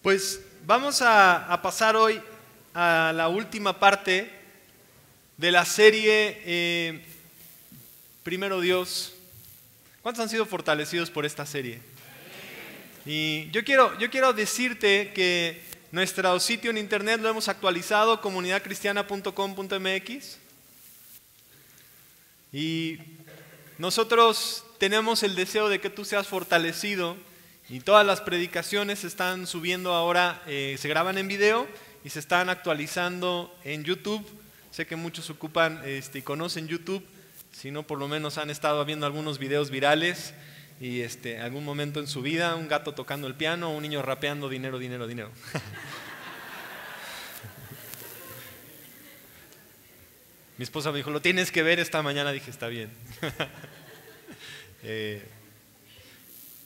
Pues vamos a pasar hoy a la última parte de la serie Primero Dios. ¿Cuántos han sido fortalecidos por esta serie? Y yo quiero decirte que nuestro sitio en internet lo hemos actualizado, comunidadcristiana.com.mx, y nosotros tenemos el deseo de que tú seas fortalecido, y todas las predicaciones se están subiendo ahora, se graban en video y se están actualizando en YouTube. Sé que muchos ocupan y conocen YouTube, si no por lo menos han estado viendo algunos videos virales y algún momento en su vida, un gato tocando el piano, un niño rapeando dinero, dinero, dinero. Mi esposa me dijo, lo tienes que ver esta mañana, dije, está bien.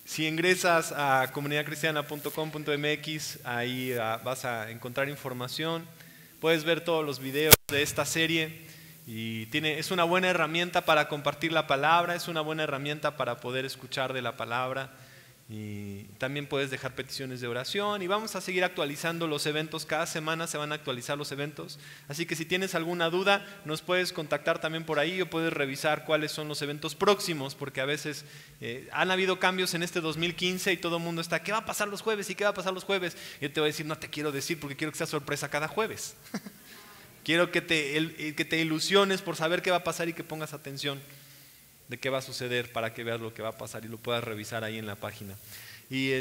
Si ingresas a comunidadcristiana.com.mx, ahí vas a encontrar información, puedes ver todos los videos de esta serie y es una buena herramienta para compartir la palabra, es una buena herramienta para poder escuchar de la palabra, y también puedes dejar peticiones de oración, y vamos a seguir actualizando los eventos. Cada semana se van a actualizar los eventos, así que si tienes alguna duda nos puedes contactar también por ahí, o puedes revisar cuáles son los eventos próximos, porque a veces han habido cambios en este 2015 y todo el mundo está, ¿qué va a pasar los jueves? ¿Y qué va a pasar los jueves? Y yo te voy a decir, no te quiero decir porque quiero que sea sorpresa cada jueves. Quiero que te ilusiones por saber qué va a pasar y que pongas atención de qué va a suceder para que veas lo que va a pasar y lo puedas revisar ahí en la página. Y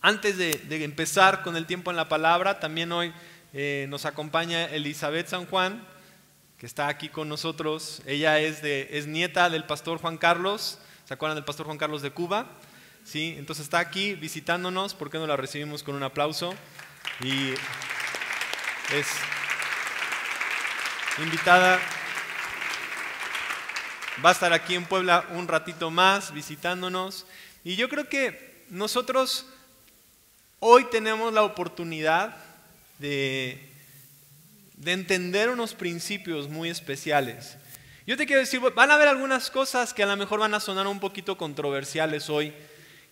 antes de empezar con el tiempo en la palabra, también hoy nos acompaña Elizabeth San Juan, que está aquí con nosotros. Ella es nieta del pastor Juan Carlos. ¿Se acuerdan del pastor Juan Carlos de Cuba? Sí, entonces está aquí visitándonos. ¿Por qué no la recibimos con un aplauso? Y es invitada. Va a estar aquí en Puebla un ratito más visitándonos. Y yo creo que nosotros hoy tenemos la oportunidad de entender unos principios muy especiales. Yo te quiero decir, van a haber algunas cosas que a lo mejor van a sonar un poquito controversiales hoy.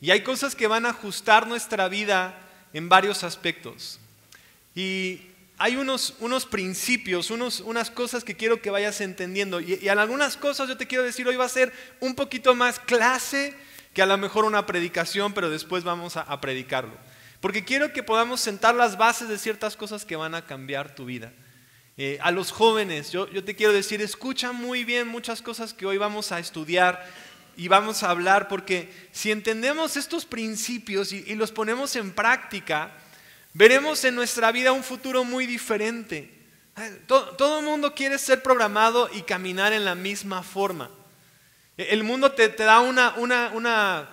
Y hay cosas que van a ajustar nuestra vida en varios aspectos. Y hay unos principios, unas cosas que quiero que vayas entendiendo. Y en algunas cosas yo te quiero decir, hoy va a ser un poquito más clase que a lo mejor una predicación, pero después vamos a predicarlo. Porque quiero que podamos sentar las bases de ciertas cosas que van a cambiar tu vida. A los jóvenes, yo te quiero decir, escucha muy bien muchas cosas que hoy vamos a estudiar y vamos a hablar, porque si entendemos estos principios y los ponemos en práctica, veremos en nuestra vida un futuro muy diferente. Todo el mundo quiere ser programado y caminar en la misma forma. El mundo te da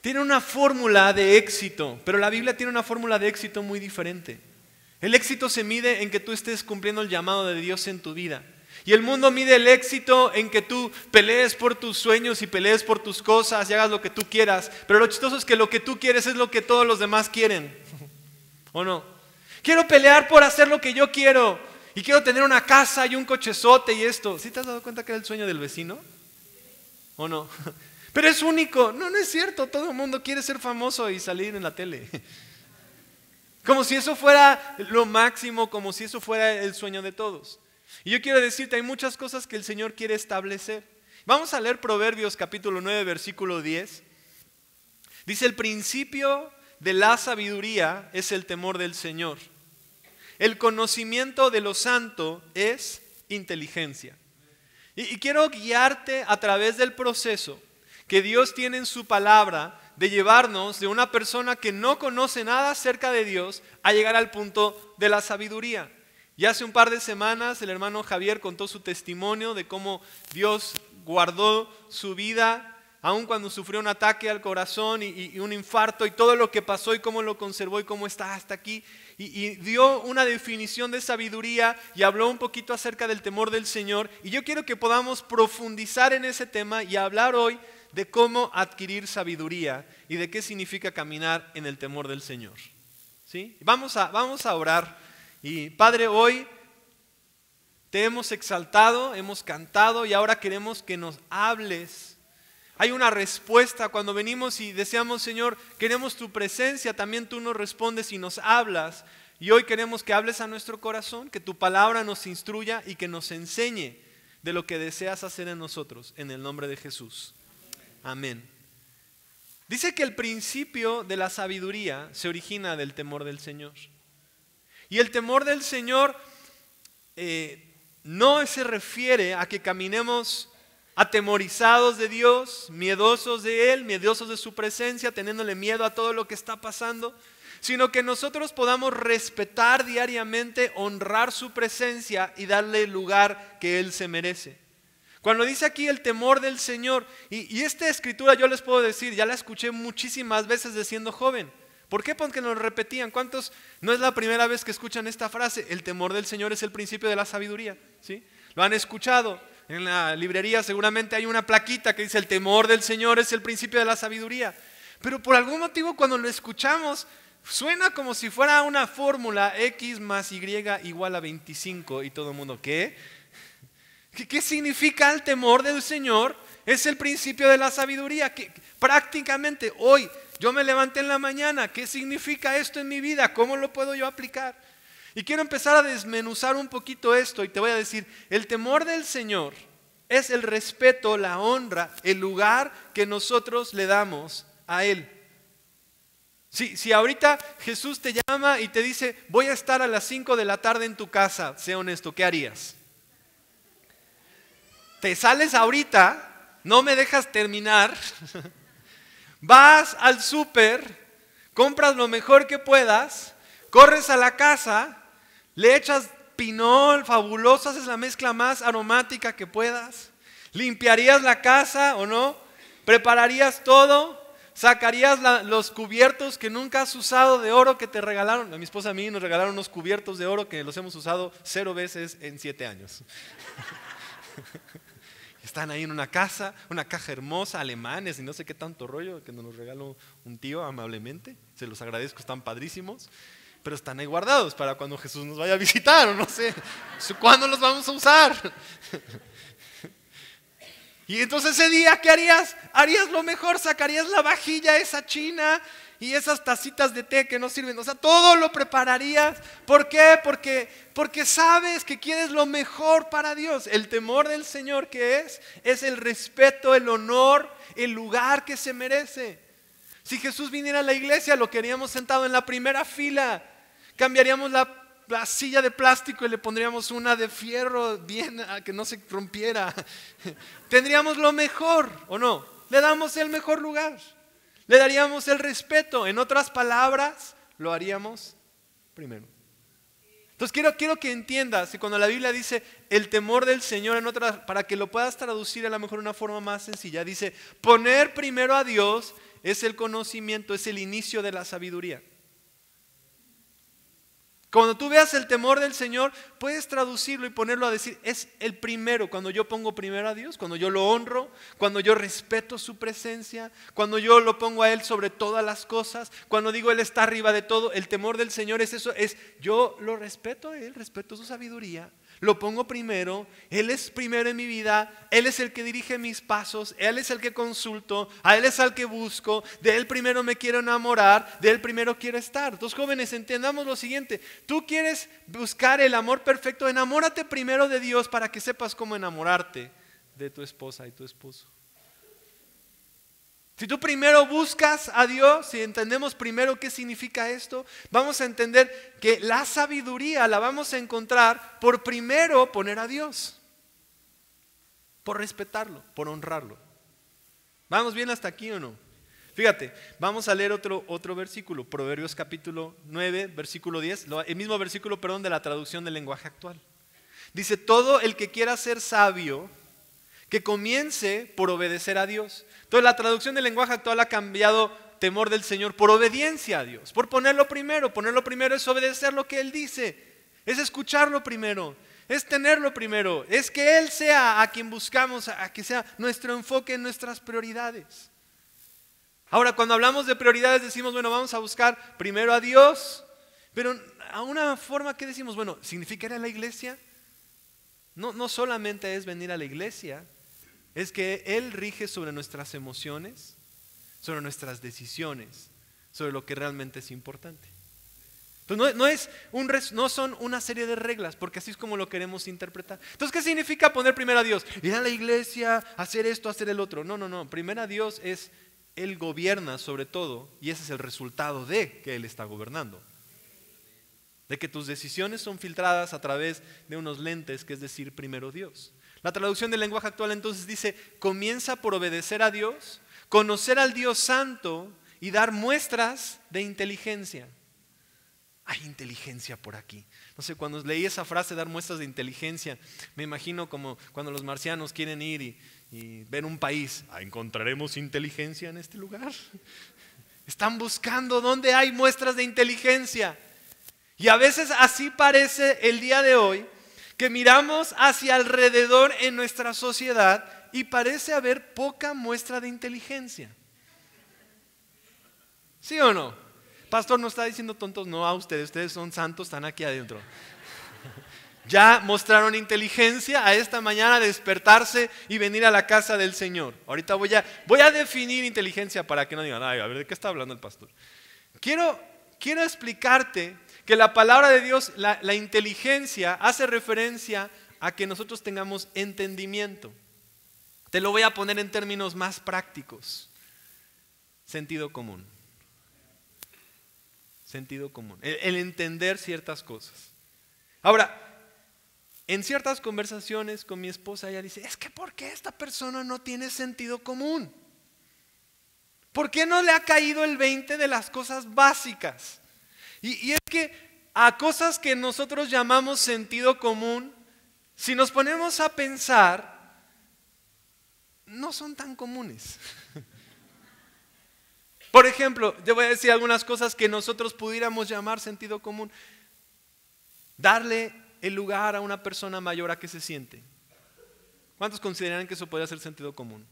tiene una fórmula de éxito, pero la Biblia tiene una fórmula de éxito muy diferente. El éxito se mide en que tú estés cumpliendo el llamado de Dios en tu vida. Y el mundo mide el éxito en que tú pelees por tus sueños y pelees por tus cosas y hagas lo que tú quieras. Pero lo chistoso es que lo que tú quieres es lo que todos los demás quieren. ¿O no? Quiero pelear por hacer lo que yo quiero y quiero tener una casa y un cochezote y esto. ¿Sí te has dado cuenta que era el sueño del vecino? ¿O no? Pero es único. No es cierto. Todo el mundo quiere ser famoso y salir en la tele. Como si eso fuera lo máximo, como si eso fuera el sueño de todos. Y yo quiero decirte, hay muchas cosas que el Señor quiere establecer. Vamos a leer Proverbios capítulo 9, versículo 10. Dice, el principio de la sabiduría es el temor del Señor. El conocimiento de lo santo es inteligencia. Y quiero guiarte a través del proceso que Dios tiene en su palabra de llevarnos de una persona que no conoce nada acerca de Dios a llegar al punto de la sabiduría. Y hace un par de semanas el hermano Javier contó su testimonio de cómo Dios guardó su vida aun cuando sufrió un ataque al corazón y un infarto y todo lo que pasó y cómo lo conservó y cómo está hasta aquí. Y dio una definición de sabiduría y habló un poquito acerca del temor del Señor. Y yo quiero que podamos profundizar en ese tema y hablar hoy de cómo adquirir sabiduría y de qué significa caminar en el temor del Señor. ¿Sí? Vamos a orar. Y Padre, hoy te hemos exaltado, hemos cantado y ahora queremos que nos hables. Hay una respuesta cuando venimos y deseamos, Señor, queremos tu presencia, también tú nos respondes y nos hablas. Y hoy queremos que hables a nuestro corazón, que tu palabra nos instruya y que nos enseñe de lo que deseas hacer en nosotros, en el nombre de Jesús. Amén. Dice que el principio de la sabiduría se origina del temor del Señor. Y el temor del Señor no se refiere a que caminemos atemorizados de Dios, miedosos de Él, miedosos de su presencia, teniéndole miedo a todo lo que está pasando, sino que nosotros podamos respetar diariamente, honrar su presencia y darle el lugar que Él se merece. Cuando dice aquí el temor del Señor, y esta escritura yo les puedo decir, ya la escuché muchísimas veces de siendo joven. ¿Por qué? Porque nos repetían. ¿Cuántos? No es la primera vez que escuchan esta frase, el temor del Señor es el principio de la sabiduría, ¿sí? Lo han escuchado. En la librería seguramente hay una plaquita que dice el temor del Señor es el principio de la sabiduría. Pero por algún motivo cuando lo escuchamos suena como si fuera una fórmula X más Y igual a 25 y todo el mundo, ¿qué? ¿Qué significa el temor del Señor? Es el principio de la sabiduría. Que prácticamente hoy yo me levanté en la mañana. ¿Qué significa esto en mi vida? ¿Cómo lo puedo yo aplicar? Y quiero empezar a desmenuzar un poquito esto y te voy a decir, el temor del Señor es el respeto, la honra, el lugar que nosotros le damos a Él. Si ahorita Jesús te llama y te dice, voy a estar a las 5 de la tarde en tu casa, sé honesto, ¿qué harías? Te sales ahorita, no me dejas terminar, vas al súper, compras lo mejor que puedas, corres a la casa, le echas pinol fabuloso, haces la mezcla más aromática que puedas, limpiarías la casa o no, prepararías todo, sacarías los cubiertos que nunca has usado de oro que te regalaron. A mi esposa y a mí nos regalaron unos cubiertos de oro que los hemos usado 0 veces en 7 años. Están ahí en una caja hermosa, alemanes y no sé qué tanto rollo que nos regaló un tío amablemente. Se los agradezco, están padrísimos. Pero están ahí guardados para cuando Jesús nos vaya a visitar, o no sé, ¿cuándo los vamos a usar? Y entonces ese día, ¿qué harías? Harías lo mejor, sacarías la vajilla esa china y esas tacitas de té que no sirven, o sea, todo lo prepararías. ¿Por qué? Porque sabes que quieres lo mejor para Dios. El temor del Señor, ¿qué es? Es el respeto, el honor, el lugar que se merece. Si Jesús viniera a la iglesia, lo queríamos sentado en la primera fila. Cambiaríamos la silla de plástico y le pondríamos una de fierro bien que no se rompiera. Tendríamos lo mejor, ¿o no? Le damos el mejor lugar. Le daríamos el respeto. En otras palabras, lo haríamos primero. Entonces quiero que entiendas que cuando la Biblia dice el temor del Señor, para que lo puedas traducir a lo mejor de una forma más sencilla, dice poner primero a Dios es el conocimiento, es el inicio de la sabiduría. Cuando tú veas el temor del Señor, puedes traducirlo y ponerlo a decir, es el primero, cuando yo pongo primero a Dios, cuando yo lo honro, cuando yo respeto su presencia, cuando yo lo pongo a Él sobre todas las cosas, cuando digo Él está arriba de todo, el temor del Señor es eso, es yo lo respeto a Él, respeto su sabiduría, lo pongo primero, Él es primero en mi vida, Él es el que dirige mis pasos, Él es el que consulto, a Él es al que busco, de Él primero me quiero enamorar, de Él primero quiero estar. Entonces, jóvenes, entendamos lo siguiente, tú quieres buscar el amor perfecto, enamórate primero de Dios para que sepas cómo enamorarte de tu esposa y tu esposo. Si tú primero buscas a Dios, si entendemos primero qué significa esto, vamos a entender que la sabiduría la vamos a encontrar por primero poner a Dios, por respetarlo, por honrarlo. ¿Vamos bien hasta aquí o no? Fíjate, vamos a leer otro versículo, Proverbios capítulo 9, versículo 10, el mismo versículo, perdón, de la traducción del lenguaje actual. Dice, todo el que quiera ser sabio, que comience por obedecer a Dios. Entonces la traducción del lenguaje actual ha cambiado temor del Señor por obediencia a Dios, por ponerlo primero. Ponerlo primero es obedecer lo que Él dice, es escucharlo primero, es tenerlo primero, es que Él sea a quien buscamos, a que sea nuestro enfoque en nuestras prioridades. Ahora, cuando hablamos de prioridades decimos, bueno, vamos a buscar primero a Dios, pero a una forma que decimos, bueno, ¿significa ir a la iglesia? No solamente es venir a la iglesia, es que Él rige sobre nuestras emociones, sobre nuestras decisiones, sobre lo que realmente es importante. Entonces no son una serie de reglas, porque así es como lo queremos interpretar. Entonces, ¿qué significa poner primero a Dios? Ir a la iglesia, hacer esto, hacer el otro. No. Primero a Dios es, Él gobierna sobre todo, y ese es el resultado de que Él está gobernando. De que tus decisiones son filtradas a través de unos lentes, que es decir, primero Dios. La traducción del lenguaje actual entonces dice, comienza por obedecer a Dios, conocer al Dios santo y dar muestras de inteligencia. Hay inteligencia por aquí. No sé, cuando leí esa frase, dar muestras de inteligencia, me imagino como cuando los marcianos quieren ir y ver un país. ¿Encontraremos inteligencia en este lugar? Están buscando dónde hay muestras de inteligencia. Y a veces así parece el día de hoy, que miramos hacia alrededor en nuestra sociedad y parece haber poca muestra de inteligencia. ¿Sí o no? Pastor, no está diciendo tontos, no a ustedes son santos, están aquí adentro. Ya mostraron inteligencia a esta mañana, despertarse y venir a la casa del Señor. Ahorita voy a definir inteligencia para que no digan, ay, a ver, ¿de qué está hablando el pastor? Quiero explicarte que la palabra de Dios, la inteligencia, hace referencia a que nosotros tengamos entendimiento. Te lo voy a poner en términos más prácticos. Sentido común. Sentido común. El entender ciertas cosas. Ahora, en ciertas conversaciones con mi esposa, ella dice, es que ¿por qué esta persona no tiene sentido común? ¿Por qué no le ha caído el 20 de las cosas básicas? Y es que a cosas que nosotros llamamos sentido común, si nos ponemos a pensar, no son tan comunes. Por ejemplo, te voy a decir algunas cosas que nosotros pudiéramos llamar sentido común. Darle el lugar a una persona mayor a que se siente. ¿Cuántos consideran que eso podría ser sentido común?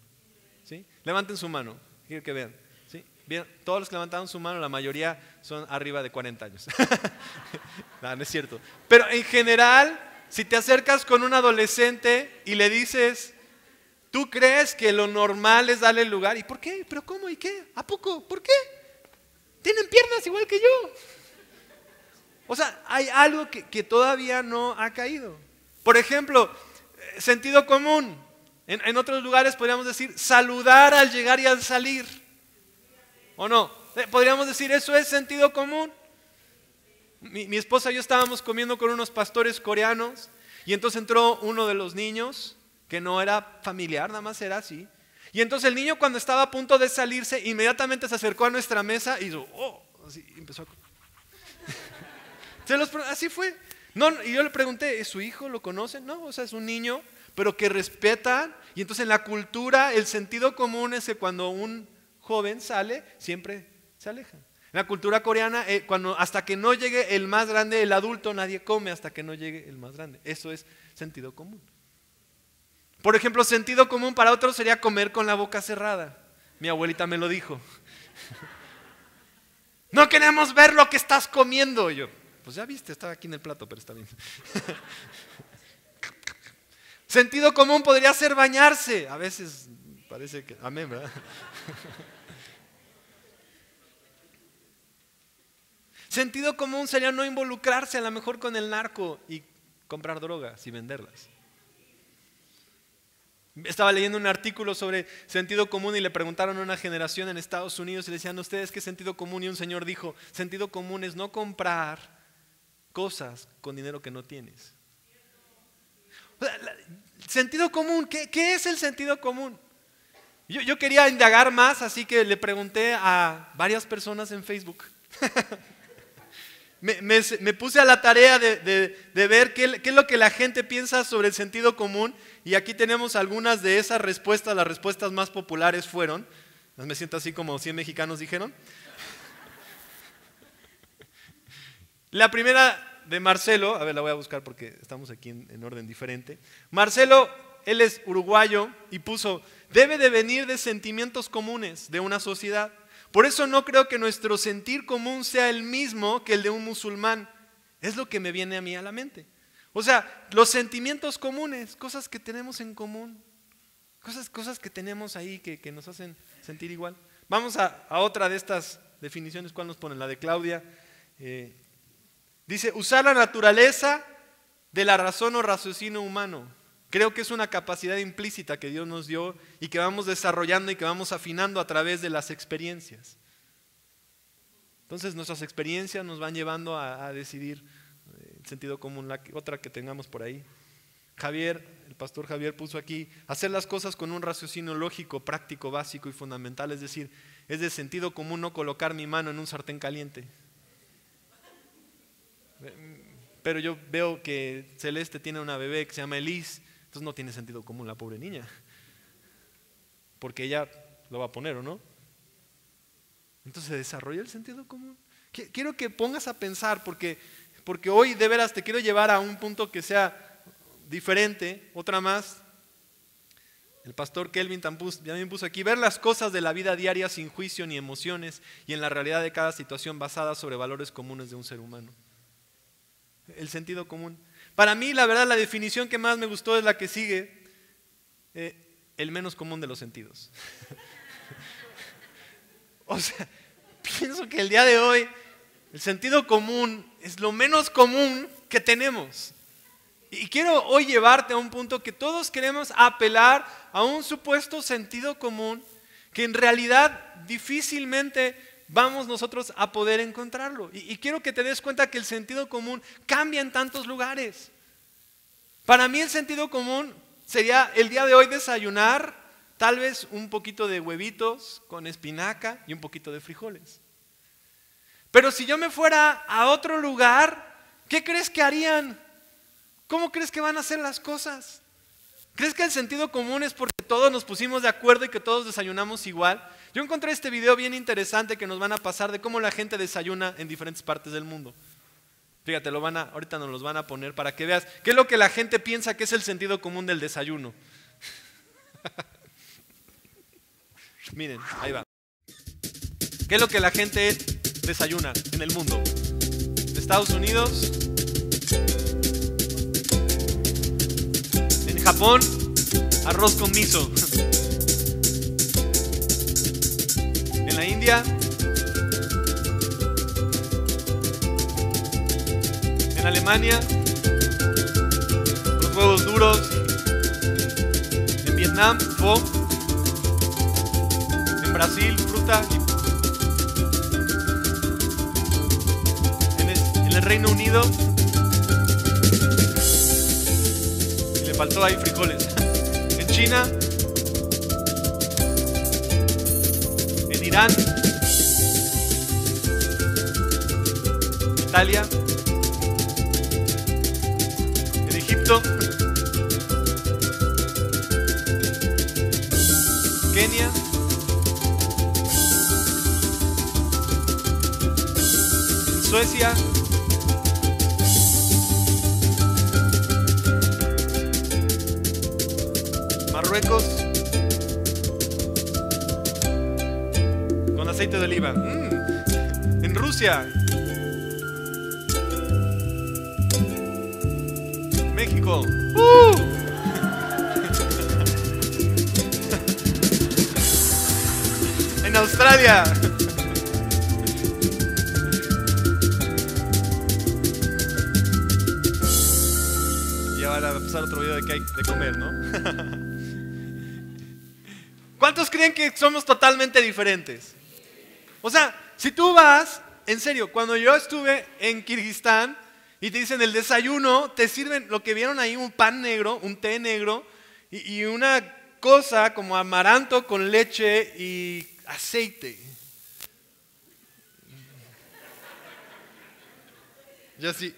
¿Sí? Levanten su mano, quiero que vean. ¿Sí? Bien, todos los que levantaron su mano, la mayoría son arriba de 40 años. No es cierto. Pero en general, si te acercas con un adolescente y le dices, ¿tú crees que lo normal es darle el lugar? ¿Y por qué? ¿Pero cómo? ¿Y qué? ¿A poco? ¿Por qué? Tienen piernas igual que yo. O sea, hay algo que todavía no ha caído. Por ejemplo, sentido común. En otros lugares podríamos decir saludar al llegar y al salir. ¿O no? Podríamos decir eso es sentido común. Mi esposa y yo estábamos comiendo con unos pastores coreanos y entonces entró uno de los niños que no era familiar, nada más era así. Y entonces el niño cuando estaba a punto de salirse inmediatamente se acercó a nuestra mesa y hizo, así, y empezó a... Así fue. No, y yo le pregunté, ¿es su hijo? ¿Lo conocen? No, o sea, es un niño, pero que respetan. Y entonces en la cultura el sentido común es que cuando un joven sale, siempre se aleja. En la cultura coreana, hasta que no llegue el más grande, el adulto, nadie come hasta que no llegue el más grande. Eso es sentido común. Por ejemplo, sentido común para otros sería comer con la boca cerrada. Mi abuelita me lo dijo. No queremos ver lo que estás comiendo. Yo, pues ya viste, estaba aquí en el plato, pero está bien. Sentido común podría ser bañarse. A veces parece que, amén, ¿verdad? Sentido común sería no involucrarse a lo mejor con el narco y comprar drogas y venderlas. Estaba leyendo un artículo sobre sentido común y le preguntaron a una generación en Estados Unidos y le decían, ¿ustedes qué es sentido común? Y un señor dijo, sentido común es no comprar cosas con dinero que no tienes. O sea, sentido común, ¿qué es el sentido común? Yo quería indagar más, así que le pregunté a varias personas en Facebook. Me puse a la tarea de ver qué es lo que la gente piensa sobre el sentido común. Y aquí tenemos algunas de esas respuestas. Las respuestas más populares fueron, me siento así como 100 mexicanos dijeron. La primera de Marcelo, a ver, la voy a buscar porque estamos aquí en orden diferente. Marcelo, él es uruguayo y puso, debe de venir de sentimientos comunes de una sociedad. Por eso no creo que nuestro sentir común sea el mismo que el de un musulmán. Es lo que me viene a mí a la mente. O sea, los sentimientos comunes, cosas que tenemos en común, Cosas que tenemos ahí que nos hacen sentir igual. Vamos a otra de estas definiciones. ¿Cuál nos ponen? La de Claudia. Dice, usar la naturaleza de la razón o raciocinio humano. Creo que es una capacidad implícita que Dios nos dio y que vamos desarrollando y que vamos afinando a través de las experiencias. Entonces nuestras experiencias nos van llevando a decidir el sentido común. Otra que tengamos por ahí. El pastor Javier puso aquí, hacer las cosas con un raciocinio lógico, práctico, básico y fundamental. Es decir, es de sentido común no colocar mi mano en un sartén caliente. Pero yo veo que Celeste tiene una bebé que se llama Elise, entonces no tiene sentido común la pobre niña. Porque ella lo va a poner, ¿o no? Entonces se desarrolla el sentido común. Quiero que pongas a pensar, porque hoy de veras te quiero llevar a un punto que sea diferente. Otra más, el pastor Kelvin también puso aquí, ver las cosas de la vida diaria sin juicio ni emociones y en la realidad de cada situación basada sobre valores comunes de un ser humano. El sentido común. Para mí, la verdad, la definición que más me gustó es la que sigue, el menos común de los sentidos. O sea, pienso que el día de hoy el sentido común es lo menos común que tenemos. Y quiero hoy llevarte a un punto que todos queremos apelar a un supuesto sentido común que en realidad difícilmente vamos nosotros a poder encontrarlo. Y quiero que te des cuenta que el sentido común cambia en tantos lugares. Para mí el sentido común sería el día de hoy desayunar tal vez un poquito de huevitos con espinaca y un poquito de frijoles. Pero si yo me fuera a otro lugar, ¿qué crees que harían? ¿Cómo crees que van a hacer las cosas? ¿Crees que el sentido común es porque todos nos pusimos de acuerdo y que todos desayunamos igual? Yo encontré este video bien interesante que nos van a pasar de cómo la gente desayuna en diferentes partes del mundo. Fíjate, ahorita nos los van a poner para que veas qué es lo que la gente piensa que es el sentido común del desayuno. Miren, ahí va. ¿Qué es lo que la gente desayuna en el mundo? En Estados Unidos, en Japón, arroz con miso. En la India, en Alemania, los huevos duros. En Vietnam, pho. En Brasil, fruta. En el Reino Unido, y le faltó ahí frijoles. En China, en Irán, Italia, en Egipto, Kenia, en Suecia, Marruecos, con aceite de oliva. En Rusia, México, en Australia, ya van a empezar otro video de qué hay de comer, ¿no? ¿Cuántos creen que somos totalmente diferentes? O sea, si tú vas, en serio, cuando yo estuve en Kirguistán y te dicen el desayuno, te sirven lo que vieron ahí, un pan negro, un té negro y una cosa como amaranto con leche y aceite. Y así,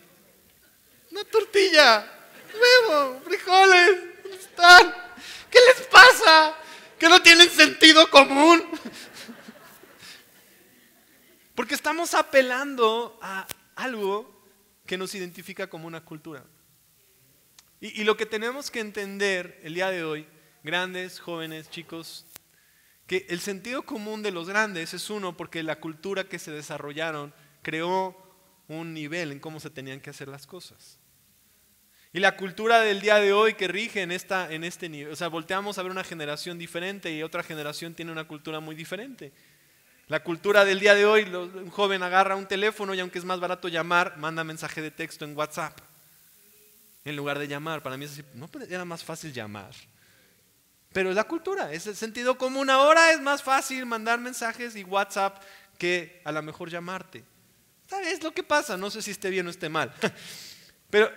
una tortilla, huevo, frijoles, ¿dónde están? ¿Qué les pasa? ¿Que no tienen sentido común? Porque estamos apelando a algo que nos identifica como una cultura. Y lo que tenemos que entender el día de hoy, grandes, jóvenes, chicos, que el sentido común de los grandes es uno, porque la cultura que se desarrollaron creó un nivel en cómo se tenían que hacer las cosas. Y la cultura del día de hoy que rige en este nivel, o sea, volteamos a ver una generación diferente y otra generación tiene una cultura muy diferente. La cultura del día de hoy, un joven agarra un teléfono y aunque es más barato llamar, manda mensaje de texto en WhatsApp en lugar de llamar. Para mí es así, no era más fácil llamar. Pero es la cultura, es el sentido común. Ahora es más fácil mandar mensajes y WhatsApp que a lo mejor llamarte. ¿Sabes lo que pasa? No sé si esté bien o esté mal. Pero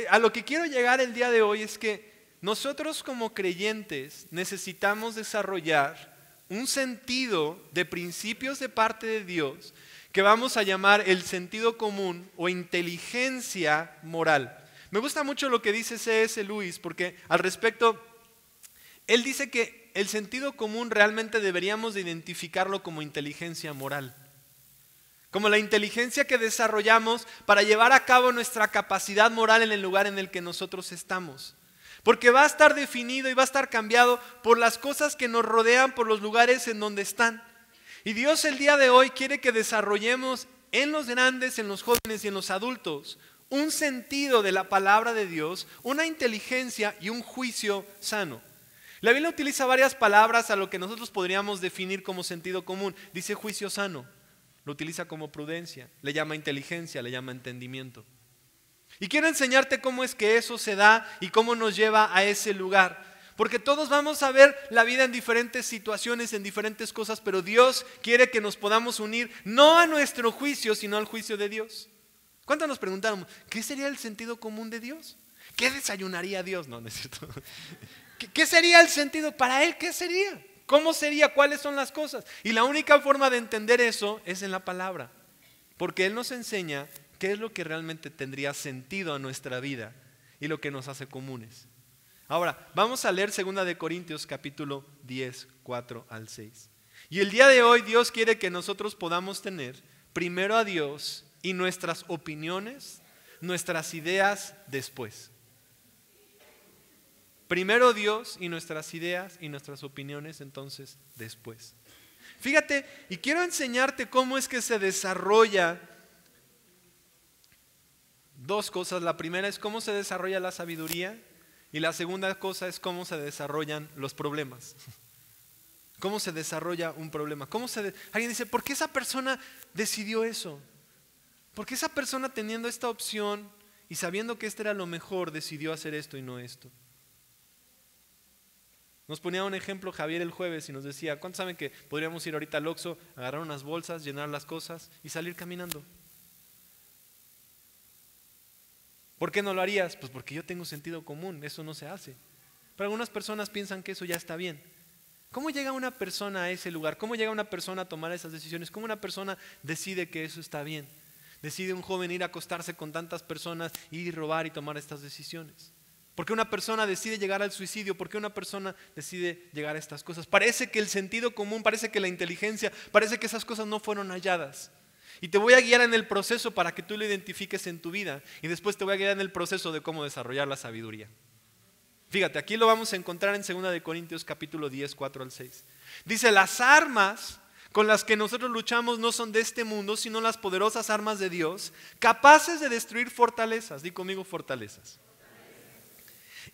a lo que quiero llegar el día de hoy es que nosotros como creyentes necesitamos desarrollar un sentido de principios de parte de Dios que vamos a llamar el sentido común o inteligencia moral. Me gusta mucho lo que dice C.S. Lewis porque al respecto, él dice que el sentido común realmente deberíamos de identificarlo como inteligencia moral. Como la inteligencia que desarrollamos para llevar a cabo nuestra capacidad moral en el lugar en el que nosotros estamos. Porque va a estar definido y va a estar cambiado por las cosas que nos rodean, por los lugares en donde están. Y Dios el día de hoy quiere que desarrollemos en los grandes, en los jóvenes y en los adultos un sentido de la palabra de Dios, una inteligencia y un juicio sano. La Biblia utiliza varias palabras a lo que nosotros podríamos definir como sentido común. Dice juicio sano, lo utiliza como prudencia, le llama inteligencia, le llama entendimiento. Y quiero enseñarte cómo es que eso se da y cómo nos lleva a ese lugar. Porque todos vamos a ver la vida en diferentes situaciones, en diferentes cosas, pero Dios quiere que nos podamos unir no a nuestro juicio, sino al juicio de Dios. ¿Cuántos nos preguntaron, qué sería el sentido común de Dios? ¿Qué desayunaría Dios? No, no es cierto. ¿Qué sería el sentido para Él? ¿Qué sería? ¿Cómo sería? ¿Cuáles son las cosas? Y la única forma de entender eso es en la palabra. Porque Él nos enseña qué es lo que realmente tendría sentido a nuestra vida y lo que nos hace comunes. Ahora, vamos a leer 2 Corintios capítulo 10, 4 al 6. Y el día de hoy Dios quiere que nosotros podamos tener primero a Dios y nuestras opiniones, nuestras ideas después. Primero Dios y nuestras ideas y nuestras opiniones entonces después. Fíjate, y quiero enseñarte cómo es que se desarrolla dos cosas. La primera es cómo se desarrolla la sabiduría y la segunda cosa es cómo se desarrollan los problemas. ¿Cómo se desarrolla un problema? Alguien dice, ¿por qué esa persona decidió eso? ¿Por qué esa persona teniendo esta opción y sabiendo que este era lo mejor decidió hacer esto y no esto? Nos ponía un ejemplo Javier el jueves y nos decía, ¿cuántos saben que podríamos ir ahorita al Oxxo, agarrar unas bolsas, llenar las cosas y salir caminando? ¿Por qué no lo harías? Pues porque yo tengo sentido común, eso no se hace. Pero algunas personas piensan que eso ya está bien. ¿Cómo llega una persona a ese lugar? ¿Cómo llega una persona a tomar esas decisiones? ¿Cómo una persona decide que eso está bien? Decide un joven ir a acostarse con tantas personas, ir y robar y tomar estas decisiones. ¿Por qué una persona decide llegar al suicidio? ¿Por qué una persona decide llegar a estas cosas? Parece que el sentido común, parece que la inteligencia, parece que esas cosas no fueron halladas. Y te voy a guiar en el proceso para que tú lo identifiques en tu vida. Y después te voy a guiar en el proceso de cómo desarrollar la sabiduría. Fíjate, aquí lo vamos a encontrar en 2 Corintios capítulo 10, 4 al 6. Dice, las armas con las que nosotros luchamos no son de este mundo, sino las poderosas armas de Dios, capaces de destruir fortalezas. Di conmigo fortalezas.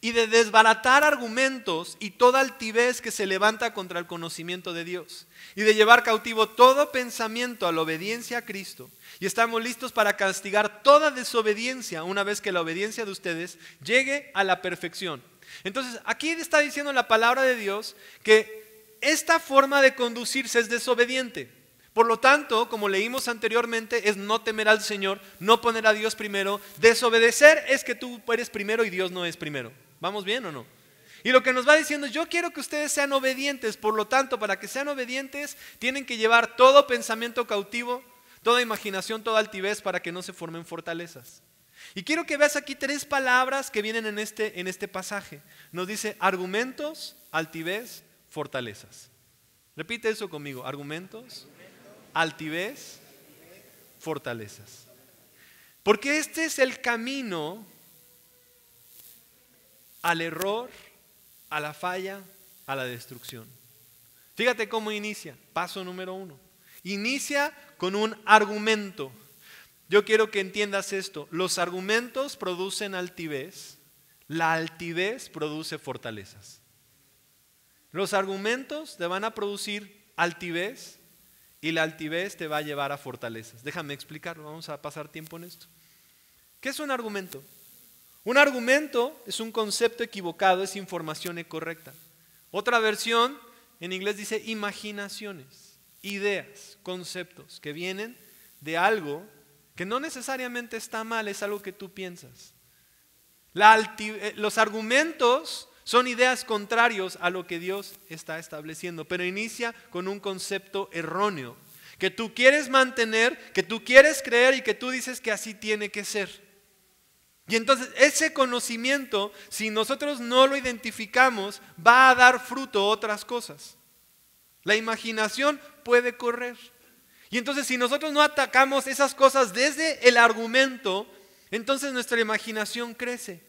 Y de desbaratar argumentos y toda altivez que se levanta contra el conocimiento de Dios. Y de llevar cautivo todo pensamiento a la obediencia a Cristo. Y estamos listos para castigar toda desobediencia una vez que la obediencia de ustedes llegue a la perfección. Entonces, aquí está diciendo la palabra de Dios que esta forma de conducirse es desobediente. Por lo tanto, como leímos anteriormente, es no temer al Señor, no poner a Dios primero. Desobedecer es que tú eres primero y Dios no es primero. ¿Vamos bien o no? Y lo que nos va diciendo es, yo quiero que ustedes sean obedientes. Por lo tanto, para que sean obedientes, tienen que llevar todo pensamiento cautivo, toda imaginación, toda altivez, para que no se formen fortalezas. Y quiero que veas aquí 3 palabras que vienen en este pasaje. Nos dice argumentos, altivez, fortalezas. Repite eso conmigo, argumentos, altivez, fortalezas. Porque este es el camino al error, a la falla, a la destrucción. Fíjate cómo inicia. Paso número 1. Inicia con un argumento. Yo quiero que entiendas esto. Los argumentos producen altivez La altivez produce fortalezas. Los argumentos te van a producir altivez y la altivez te va a llevar a fortalezas. Déjame explicarlo, vamos a pasar tiempo en esto. ¿Qué es un argumento? Un argumento es un concepto equivocado, es información incorrecta. Otra versión en inglés dice imaginaciones, ideas, conceptos que vienen de algo que no necesariamente está mal, es algo que tú piensas. Los argumentos son ideas contrarios a lo que Dios está estableciendo, pero inicia con un concepto erróneo, que tú quieres mantener, que tú quieres creer y que tú dices que así tiene que ser. Y entonces ese conocimiento, si nosotros no lo identificamos, va a dar fruto a otras cosas. La imaginación puede correr. Y entonces si nosotros no atacamos esas cosas desde el argumento, entonces nuestra imaginación crece.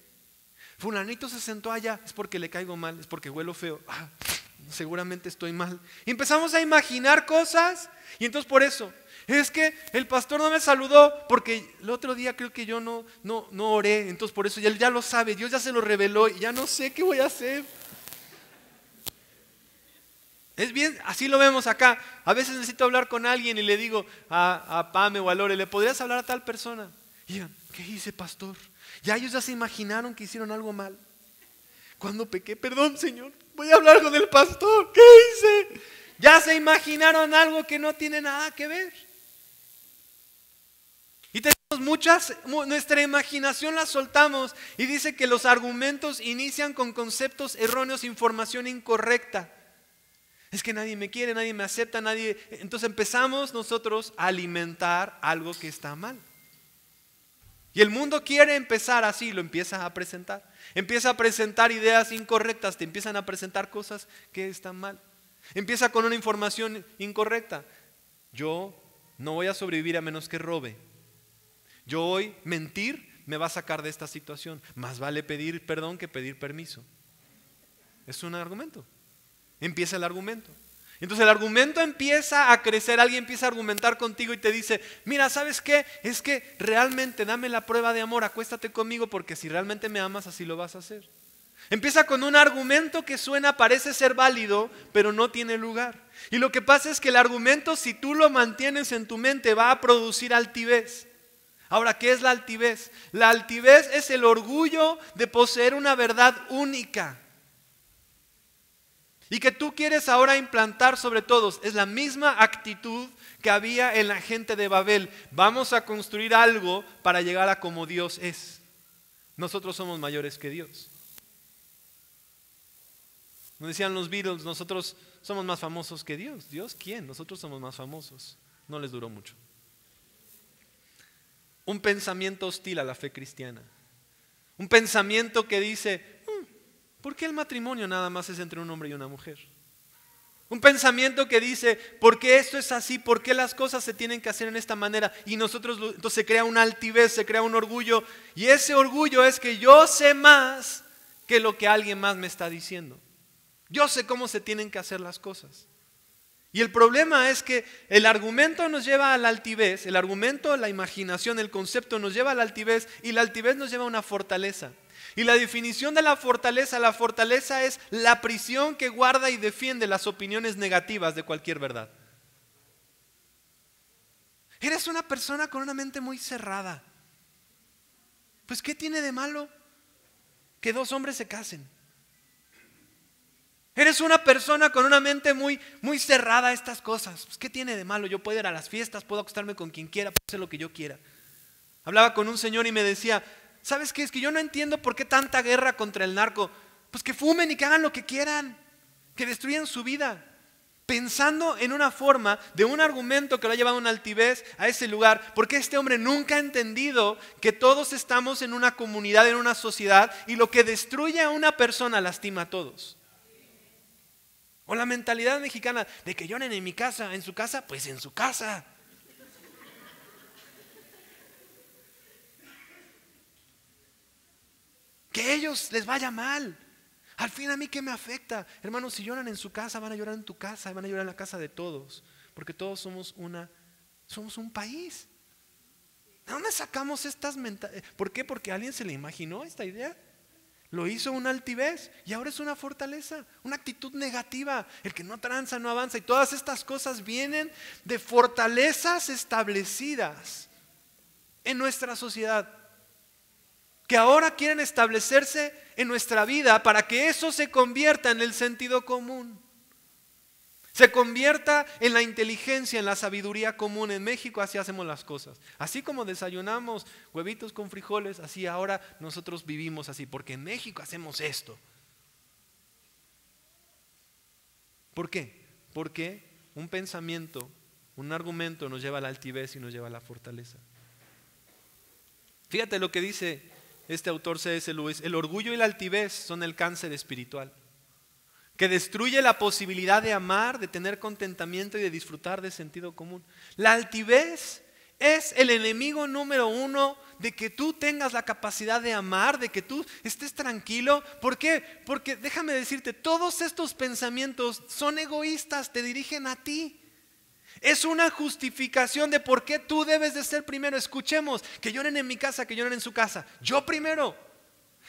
Fulanito se sentó allá, es porque le caigo mal, es porque huelo feo. Seguramente estoy mal. Y empezamos a imaginar cosas y entonces por eso, es que el pastor no me saludó porque el otro día creo que yo no oré, entonces por eso él ya lo sabe, Dios ya se lo reveló y ya no sé qué voy a hacer. Es bien, así lo vemos acá. A veces necesito hablar con alguien y le digo a Pame o a Lore, ¿le podrías hablar a tal persona? Y digan, ¿qué hice, pastor? Ya ellos ya se imaginaron que hicieron algo mal. Cuando pequé, perdón, Señor, voy a hablar con el pastor, ¿qué hice? Ya se imaginaron algo que no tiene nada que ver. Y tenemos nuestra imaginación la soltamos y dice que los argumentos inician con conceptos erróneos, información incorrecta. Es que nadie me quiere, nadie me acepta, nadie. Entonces empezamos nosotros a alimentar algo que está mal. Y el mundo quiere empezar así, lo empieza a presentar. Empieza a presentar ideas incorrectas, te empiezan a presentar cosas que están mal. Empieza con una información incorrecta. Yo no voy a sobrevivir a menos que robe. Yo hoy mentir me va a sacar de esta situación. Más vale pedir perdón que pedir permiso. Es un argumento. Empieza el argumento. Entonces el argumento empieza a crecer, alguien empieza a argumentar contigo y te dice, mira, ¿sabes qué? Es que realmente dame la prueba de amor, acuéstate conmigo porque si realmente me amas así lo vas a hacer. Empieza con un argumento que suena, parece ser válido, pero no tiene lugar. Y lo que pasa es que el argumento, si tú lo mantienes en tu mente, va a producir altivez. Ahora, ¿qué es la altivez? La altivez es el orgullo de poseer una verdad única. Y que tú quieres ahora implantar sobre todos. Es la misma actitud que había en la gente de Babel. Vamos a construir algo para llegar a como Dios es. Nosotros somos mayores que Dios. Nos decían los Beatles, nosotros somos más famosos que Dios. ¿Dios quién? Nosotros somos más famosos. No les duró mucho. Un pensamiento hostil a la fe cristiana. Un pensamiento que dice, ¿por qué el matrimonio nada más es entre un hombre y una mujer? Un pensamiento que dice, ¿por qué esto es así? ¿Por qué las cosas se tienen que hacer en esta manera? Y nosotros, entonces se crea una altivez, se crea un orgullo. Y ese orgullo es que yo sé más que lo que alguien más me está diciendo. Yo sé cómo se tienen que hacer las cosas. Y el problema es que el argumento nos lleva a la altivez, el argumento, la imaginación, el concepto nos lleva a la altivez y la altivez nos lleva a una fortaleza. Y la definición de la fortaleza es la prisión que guarda y defiende las opiniones negativas de cualquier verdad. Eres una persona con una mente muy cerrada. Pues ¿qué tiene de malo que dos hombres se casen? Eres una persona con una mente muy cerrada a estas cosas. Pues, ¿qué tiene de malo? Yo puedo ir a las fiestas, puedo acostarme con quien quiera, puedo hacer lo que yo quiera. Hablaba con un señor y me decía, ¿sabes qué? Es que yo no entiendo por qué tanta guerra contra el narco. Pues que fumen y que hagan lo que quieran, que destruyan su vida. Pensando en una forma de un argumento que lo ha llevado a una altivez a ese lugar, porque este hombre nunca ha entendido que todos estamos en una comunidad, en una sociedad, y lo que destruye a una persona lastima a todos. O la mentalidad mexicana de que lloren en mi casa, en su casa, pues en su casa. Que a ellos les vaya mal. Al fin a mí ¿qué me afecta? Hermanos, si lloran en su casa, van a llorar en tu casa, van a llorar en la casa de todos. Porque todos somos un país. ¿De dónde sacamos estas mentalidades? ¿Por qué? Porque a alguien se le imaginó esta idea. lo hizo una altivez y ahora es una fortaleza, una actitud negativa. El que no tranza no avanza. Y todas estas cosas vienen de fortalezas establecidas en nuestra sociedad, que ahora quieren establecerse en nuestra vida para que eso se convierta en el sentido común, se convierta en la inteligencia, en la sabiduría común. En México así hacemos las cosas. Así como desayunamos huevitos con frijoles, así ahora nosotros vivimos así, porque en México hacemos esto. ¿Por qué? Porque un pensamiento, un argumento nos lleva a la altivez y nos lleva a la fortaleza. Fíjate lo que dice este autor C.S. Lewis: el orgullo y la altivez son el cáncer espiritual, que destruye la posibilidad de amar, de tener contentamiento y de disfrutar de sentido común. La altivez es el enemigo número uno de que tú tengas la capacidad de amar, de que tú estés tranquilo. ¿Por qué? Porque déjame decirte, todos estos pensamientos son egoístas, te dirigen a ti. Es una justificación de por qué tú debes de ser primero. Escuchemos, que lloren en mi casa, que lloren en su casa. Yo primero.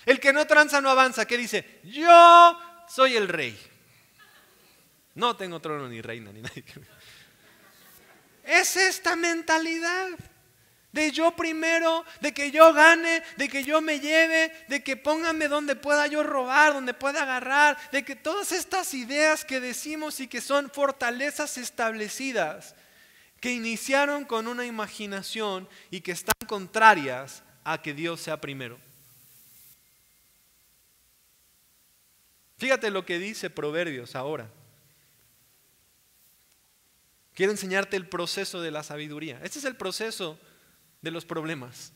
El que no tranza no avanza. ¿Qué dice? Yo soy el rey. No tengo trono ni reina ni nadie. Es esta mentalidad de yo primero, de que yo gane, de que yo me lleve, de que pónganme donde pueda yo robar, donde pueda agarrar, de que todas estas ideas que decimos y que son fortalezas establecidas, que iniciaron con una imaginación y que están contrarias a que Dios sea primero. Fíjate lo que dice Proverbios ahora. Quiero enseñarte el proceso de la sabiduría. Este es el proceso de los problemas.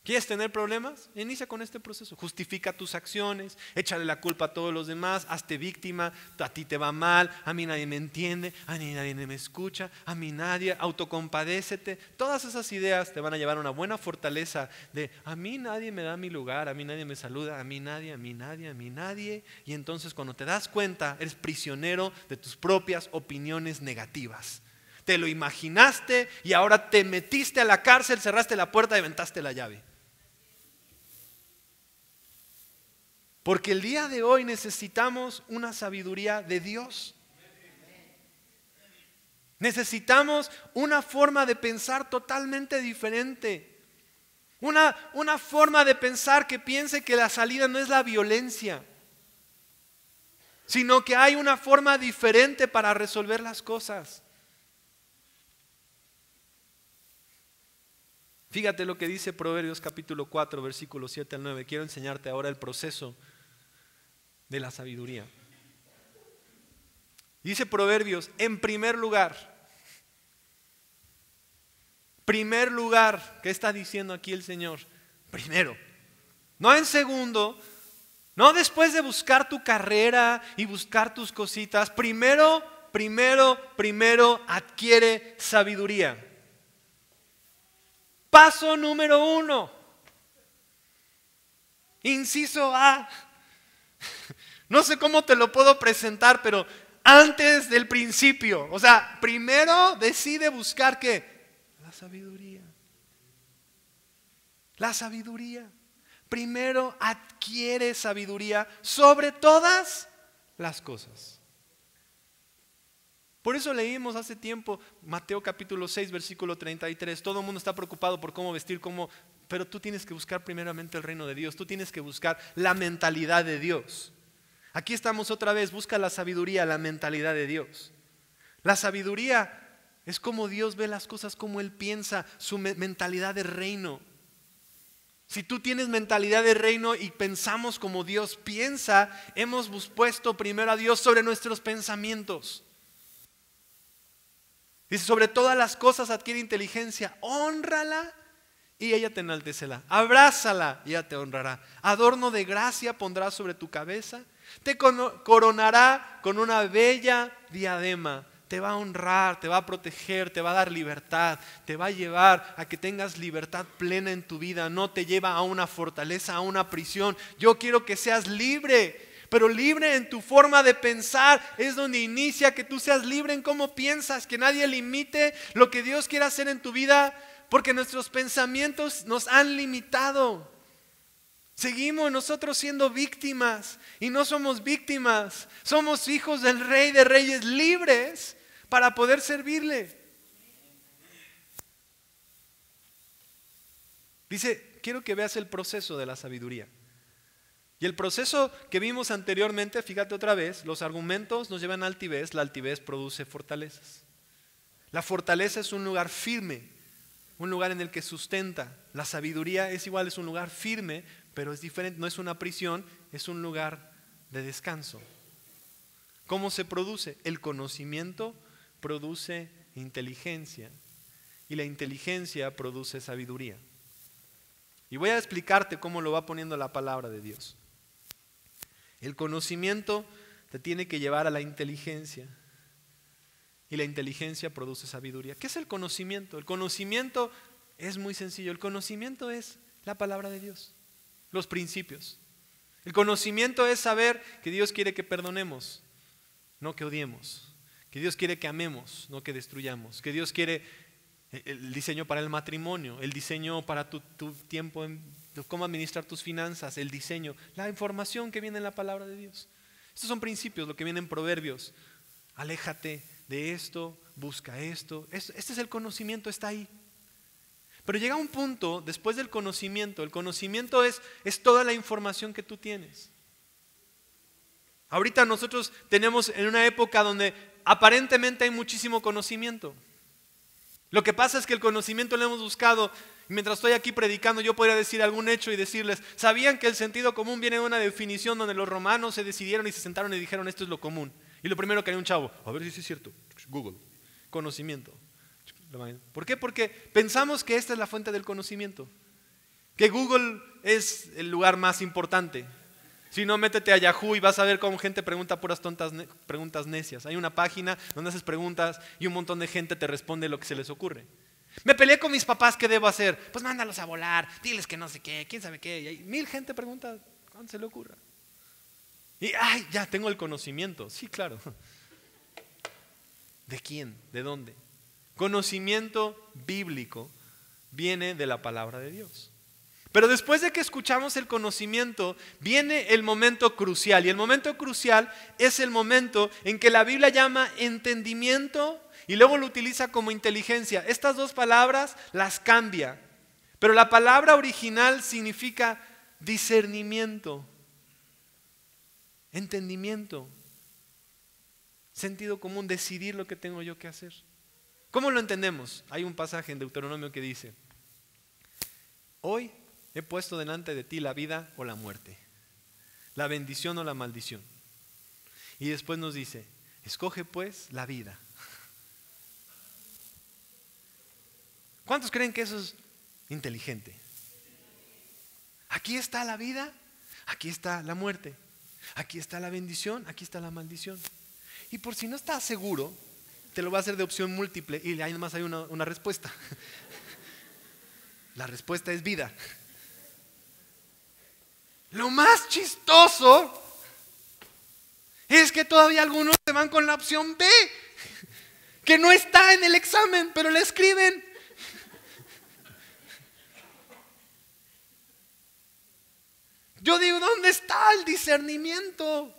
¿Quieres tener problemas? Inicia con este proceso. Justifica tus acciones, échale la culpa a todos los demás, hazte víctima, a ti te va mal, a mí nadie me entiende, a mí nadie me escucha, a mí nadie, autocompadécete. Todas esas ideas te van a llevar a una buena fortaleza de a mí nadie me da mi lugar, a mí nadie me saluda, a mí nadie, a mí nadie, a mí nadie. Y entonces cuando te das cuenta, eres prisionero de tus propias opiniones negativas. Te lo imaginaste y ahora te metiste a la cárcel, cerraste la puerta y aventaste la llave. Porque el día de hoy necesitamos una sabiduría de Dios. Necesitamos una forma de pensar totalmente diferente. Una forma de pensar que piense que la salida no es la violencia, sino que hay una forma diferente para resolver las cosas. Fíjate lo que dice Proverbios capítulo 4, versículos 7 al 9. Quiero enseñarte ahora el proceso de la sabiduría. Dice Proverbios, en primer lugar, ¿qué está diciendo aquí el Señor? Primero, no en segundo, no después de buscar tu carrera y buscar tus cositas. Primero adquiere sabiduría. Paso número 1, inciso A. No sé cómo te lo puedo presentar, pero antes del principio. O sea, primero decide buscar ¿qué? La sabiduría. La sabiduría. Primero adquiere sabiduría sobre todas las cosas. Por eso leímos hace tiempo Mateo capítulo 6, versículo 33. Todo el mundo está preocupado por cómo vestir, pero tú tienes que buscar primeramente el reino de Dios. Tú tienes que buscar la mentalidad de Dios. Aquí estamos otra vez, busca la sabiduría, la mentalidad de Dios. La sabiduría es como Dios ve las cosas, como Él piensa, su mentalidad de reino. Si tú tienes mentalidad de reino y pensamos como Dios piensa, hemos puesto primero a Dios sobre nuestros pensamientos. Dice, sobre todas las cosas adquiere inteligencia, hónrala y ella te enaltecerá. Abrázala y ella te honrará. Adorno de gracia pondrá sobre tu cabeza. Te coronará con una bella diadema. Te va a honrar, te va a proteger, te va a dar libertad. Te va a llevar a que tengas libertad plena en tu vida. No te lleva a una fortaleza, a una prisión. Yo quiero que seas libre. Pero libre en tu forma de pensar es donde inicia que tú seas libre en cómo piensas, que nadie limite lo que Dios quiere hacer en tu vida, porque nuestros pensamientos nos han limitado. Seguimos nosotros siendo víctimas y no somos víctimas. Somos hijos del Rey de Reyes, libres para poder servirle. Dice, quiero que veas el proceso de la sabiduría. Y el proceso que vimos anteriormente, fíjate otra vez, los argumentos nos llevan a altivez, la altivez produce fortalezas. La fortaleza es un lugar firme, un lugar en el que sustenta. La sabiduría es igual, es un lugar firme, pero es diferente, no es una prisión, es un lugar de descanso. ¿Cómo se produce? El conocimiento produce inteligencia y la inteligencia produce sabiduría. Y voy a explicarte cómo lo va poniendo la palabra de Dios. El conocimiento te tiene que llevar a la inteligencia y la inteligencia produce sabiduría. ¿Qué es el conocimiento? El conocimiento es muy sencillo. El conocimiento es la palabra de Dios, los principios. El conocimiento es saber que Dios quiere que perdonemos, no que odiemos. Que Dios quiere que amemos, no que destruyamos. Que Dios quiere el diseño para el matrimonio, el diseño para tu tiempo, cómo administrar tus finanzas, el diseño, la información que viene en la palabra de Dios. Estos son principios, lo que viene en Proverbios. Aléjate de esto, busca esto. Este es el conocimiento, está ahí. Pero llega un punto, después del conocimiento, el conocimiento es toda la información que tú tienes. Ahorita nosotros tenemos en una época donde aparentemente hay muchísimo conocimiento. Lo que pasa es que el conocimiento lo hemos buscado. Y mientras estoy aquí predicando, yo podría decir algún hecho y decirles, ¿sabían que el sentido común viene de una definición donde los romanos se decidieron y se sentaron y dijeron esto es lo común? Y lo primero que haría un chavo, a ver si es cierto, Google, conocimiento. ¿Por qué? Porque pensamos que esta es la fuente del conocimiento, que Google es el lugar más importante. Si no, métete a Yahoo y vas a ver cómo gente pregunta puras tontas preguntas necias. Hay una página donde haces preguntas y un montón de gente te responde lo que se les ocurre. Me peleé con mis papás, ¿qué debo hacer? Pues mándalos a volar, diles que no sé qué, quién sabe qué. Y hay 1000 gente pregunta cuando se le ocurra. Y ¡ay! Ya tengo el conocimiento. Sí, claro. ¿De quién? ¿De dónde? Conocimiento bíblico viene de la palabra de Dios. Pero después de que escuchamos el conocimiento, viene el momento crucial. Y el momento crucial es el momento en que la Biblia llama entendimiento y luego lo utiliza como inteligencia. Estas dos palabras las cambia. Pero la palabra original significa discernimiento, entendimiento, sentido común, decidir lo que tengo yo que hacer. ¿Cómo lo entendemos? Hay un pasaje en Deuteronomio que dice, hoy he puesto delante de ti la vida o la muerte, la bendición o la maldición. Y después nos dice, escoge pues la vida. ¿Cuántos creen que eso es inteligente? Aquí está la vida, aquí está la muerte, aquí está la bendición, aquí está la maldición. Y por si no estás seguro, te lo va a hacer de opción múltiple y ahí nomás hay una respuesta. La respuesta es vida. Lo más chistoso es que todavía algunos se van con la opción B, que no está en el examen, pero la escriben. Yo digo, ¿dónde está el discernimiento?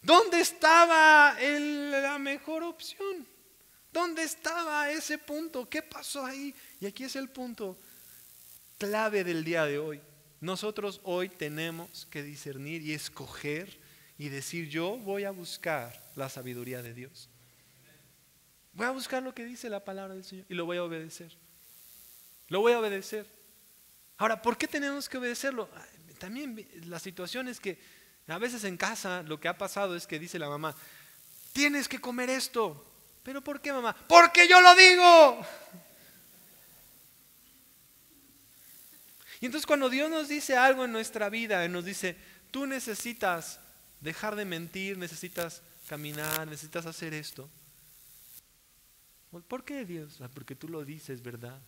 ¿Dónde estaba la mejor opción? ¿Dónde estaba ese punto? ¿Qué pasó ahí? Y aquí es el punto clave del día de hoy. Nosotros hoy tenemos que discernir y escoger y decir, yo voy a buscar la sabiduría de Dios. Voy a buscar lo que dice la palabra del Señor y lo voy a obedecer. Lo voy a obedecer. Ahora, ¿por qué tenemos que obedecerlo? También la situación es que a veces en casa lo que ha pasado es que dice la mamá, tienes que comer esto. ¿Pero por qué, mamá? ¡Porque yo lo digo! Y entonces cuando Dios nos dice algo en nuestra vida, nos dice, tú necesitas dejar de mentir, necesitas caminar, necesitas hacer esto. ¿Por qué, Dios? Porque tú lo dices, ¿verdad?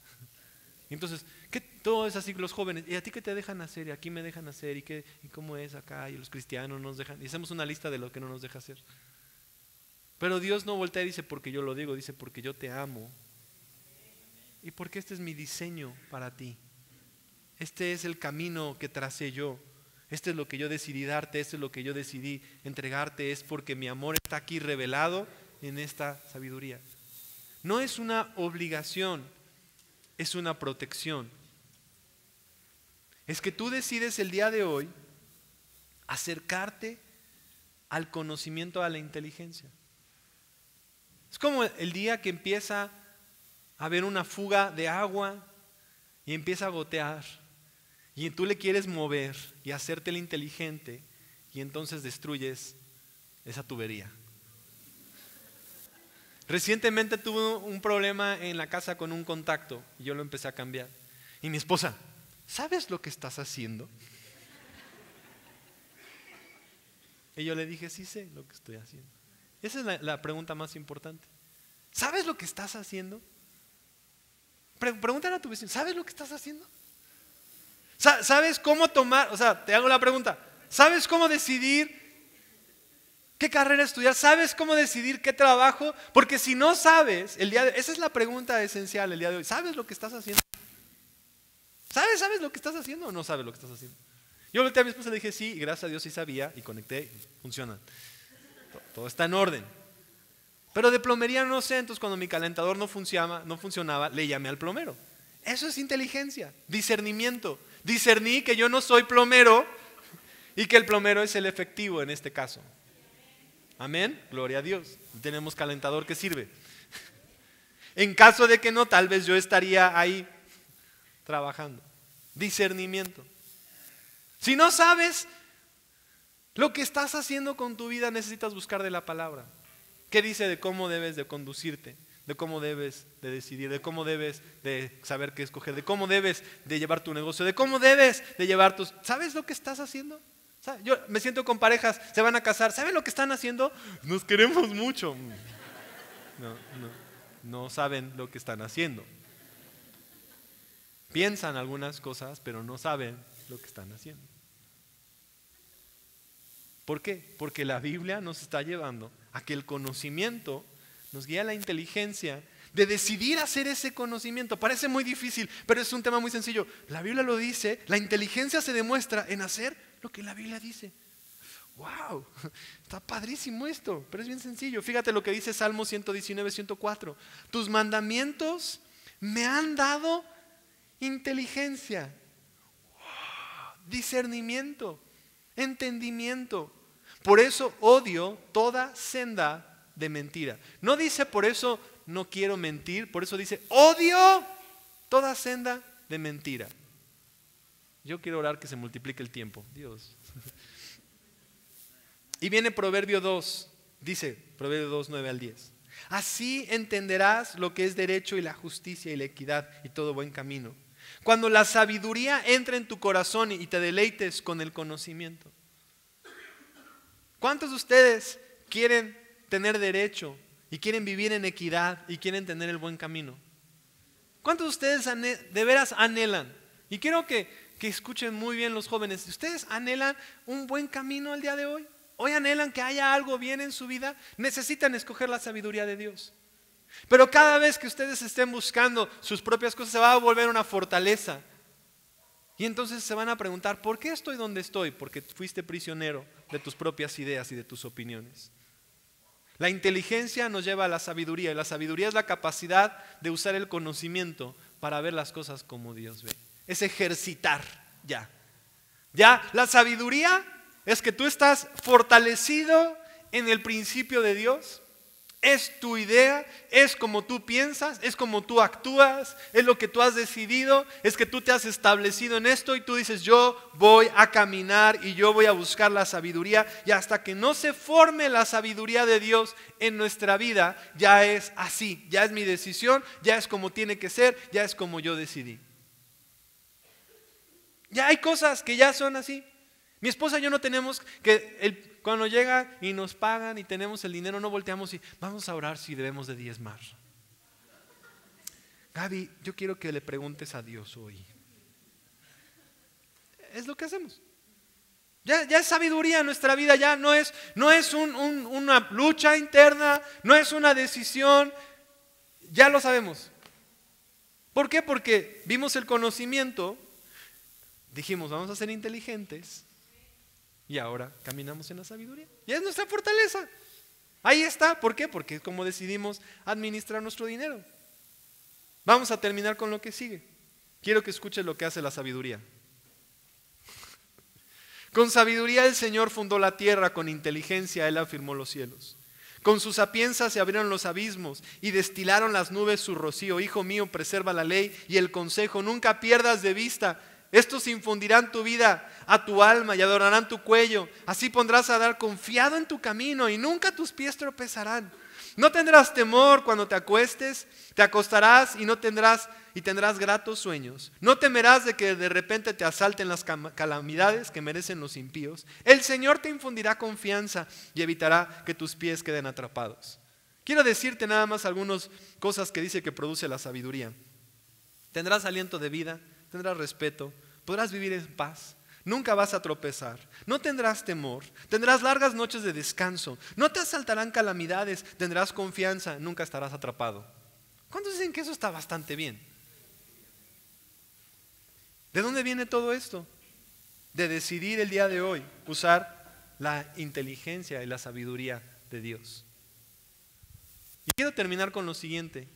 Y entonces, ¿qué? Todo es así, los jóvenes, ¿y a ti qué te dejan hacer? Y aquí me dejan hacer, ¿y cómo es acá? Y los cristianos nos dejan, y hacemos una lista de lo que no nos deja hacer. Pero Dios no voltea y dice, porque yo lo digo, dice, porque yo te amo. Y porque este es mi diseño para ti. Este es el camino que tracé yo. Esto es lo que yo decidí darte, esto es lo que yo decidí entregarte, es porque mi amor está aquí revelado en esta sabiduría. No es una obligación, es una protección. Es que tú decides el día de hoy acercarte al conocimiento, a la inteligencia. Es como el día que empieza a haber una fuga de agua y empieza a gotear y tú le quieres mover y hacértela inteligente y entonces destruyes esa tubería. Recientemente tuve un problema en la casa con un contacto y yo lo empecé a cambiar. Y mi esposa, ¿sabes lo que estás haciendo? Y yo le dije, sí sé lo que estoy haciendo. Esa es la pregunta más importante. ¿Sabes lo que estás haciendo? Pregúntale a tu vecino, ¿sabes lo que estás haciendo? ¿Sabes cómo tomar? O sea, te hago la pregunta, ¿sabes cómo decidir qué carrera estudiar? ¿Sabes cómo decidir qué trabajo? Porque si no sabes, esa es la pregunta esencial el día de hoy. ¿Sabes lo que estás haciendo? ¿Sabes lo que estás haciendo o no sabes lo que estás haciendo? Yo volteé a mi esposa y le dije, sí, y gracias a Dios sí sabía, y conecté, y funciona. Todo está en orden. Pero de plomería no sé, entonces cuando mi calentador no funcionaba, le llamé al plomero. Eso es inteligencia, discernimiento. Discerní que yo no soy plomero y que el plomero es el efectivo en este caso. Amén, gloria a Dios. Tenemos calentador que sirve. En caso de que no, tal vez yo estaría ahí trabajando. Discernimiento. Si no sabes lo que estás haciendo con tu vida, necesitas buscar de la palabra. ¿Qué dice de cómo debes de conducirte? De cómo debes de decidir, de cómo debes de saber qué escoger, de cómo debes de llevar tu negocio, de cómo debes de llevar tus... ¿Sabes lo que estás haciendo? Yo me siento con parejas, se van a casar, ¿saben lo que están haciendo? Nos queremos mucho. No saben lo que están haciendo. Piensan algunas cosas, pero no saben lo que están haciendo. ¿Por qué? Porque la Biblia nos está llevando a que el conocimiento nos guía a la inteligencia de decidir hacer ese conocimiento. Parece muy difícil, pero es un tema muy sencillo. La Biblia lo dice, la inteligencia se demuestra en hacer lo que la Biblia dice. ¡Wow! Está padrísimo esto, pero es bien sencillo. Fíjate lo que dice Salmo 119, 104. Tus mandamientos me han dado inteligencia, discernimiento, entendimiento. Por eso odio toda senda de mentira. No dice por eso no quiero mentir, por eso dice odio toda senda de mentira. Yo quiero orar que se multiplique el tiempo, Dios. Y viene Proverbio 2, dice Proverbio 2, 9 al 10. Así entenderás lo que es derecho y la justicia y la equidad y todo buen camino. Cuando la sabiduría entre en tu corazón y te deleites con el conocimiento. ¿Cuántos de ustedes quieren tener derecho y quieren vivir en equidad y quieren tener el buen camino? ¿Cuántos de ustedes de veras anhelan? Y quiero que escuchen muy bien los jóvenes. ¿Ustedes anhelan un buen camino el día de hoy? ¿Hoy anhelan que haya algo bien en su vida? Necesitan escoger la sabiduría de Dios. Pero cada vez que ustedes estén buscando sus propias cosas, se va a volver una fortaleza. Y entonces se van a preguntar, ¿por qué estoy donde estoy? Porque fuiste prisionero de tus propias ideas y de tus opiniones. La inteligencia nos lleva a la sabiduría, y la sabiduría es la capacidad de usar el conocimiento para ver las cosas como Dios ve. Es ejercitar ya. Ya, la sabiduría es que tú estás fortalecido en el principio de Dios. Es tu idea, es como tú piensas, es como tú actúas, es lo que tú has decidido, es que tú te has establecido en esto y tú dices yo voy a caminar y yo voy a buscar la sabiduría, y hasta que no se forme la sabiduría de Dios en nuestra vida, ya es así, ya es mi decisión, ya es como tiene que ser, ya es como yo decidí. Ya hay cosas que ya son así. Mi esposa y yo no tenemos que, cuando llega y nos pagan y tenemos el dinero, no volteamos y vamos a orar si debemos de diezmar. Gaby, yo quiero que le preguntes a Dios hoy. Es lo que hacemos. Ya es sabiduría en nuestra vida, ya no es una lucha interna, no es una decisión, ya lo sabemos. ¿Por qué? Porque vimos el conocimiento, dijimos vamos a ser inteligentes Y ahora caminamos en la sabiduría. Y es nuestra fortaleza. Ahí está. ¿Por qué? Porque es como decidimos administrar nuestro dinero. Vamos a terminar con lo que sigue. Quiero que escuches lo que hace la sabiduría. Con sabiduría el Señor fundó la tierra, con inteligencia Él afirmó los cielos. Con su sapiencia se abrieron los abismos y destilaron las nubes su rocío. Hijo mío, preserva la ley y el consejo, nunca pierdas de vista. Estos infundirán tu vida a tu alma y adorarán tu cuello. Así pondrás a dar confiado en tu camino y nunca tus pies tropezarán. No tendrás temor cuando te acuestes, te acostarás y tendrás gratos sueños. No temerás de que de repente te asalten las calamidades que merecen los impíos. El Señor te infundirá confianza y evitará que tus pies queden atrapados. Quiero decirte nada más algunas cosas que dice que produce la sabiduría. Tendrás aliento de vida, tendrás respeto, podrás vivir en paz. Nunca vas a tropezar, no tendrás temor, tendrás largas noches de descanso, no te asaltarán calamidades, tendrás confianza, nunca estarás atrapado. ¿Cuántos dicen que eso está bastante bien? ¿De dónde viene todo esto? De decidir el día de hoy usar la inteligencia y la sabiduría de Dios. Y quiero terminar con lo siguiente.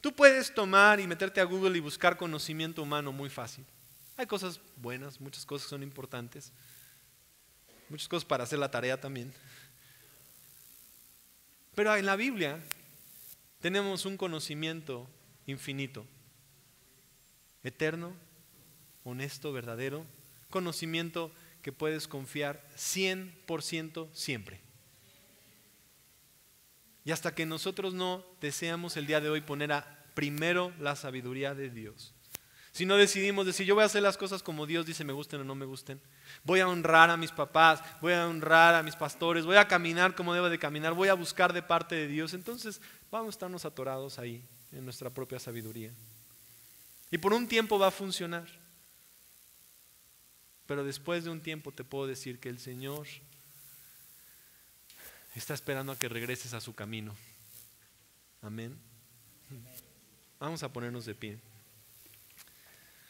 Tú puedes tomar y meterte a Google y buscar conocimiento humano muy fácil. Hay cosas buenas, muchas cosas son importantes, muchas cosas para hacer la tarea también. Pero en la Biblia tenemos un conocimiento infinito, eterno, honesto, verdadero, conocimiento que puedes confiar 100% siempre. Y hasta que nosotros no deseamos el día de hoy poner primero la sabiduría de Dios. Si no decidimos decir, yo voy a hacer las cosas como Dios dice, me gusten o no me gusten. Voy a honrar a mis papás, voy a honrar a mis pastores, voy a caminar como debo de caminar, voy a buscar de parte de Dios. Entonces vamos a estarnos atorados ahí, en nuestra propia sabiduría. Y por un tiempo va a funcionar. Pero después de un tiempo te puedo decir que el Señor está esperando a que regreses a su camino. Amén. Vamos a ponernos de pie.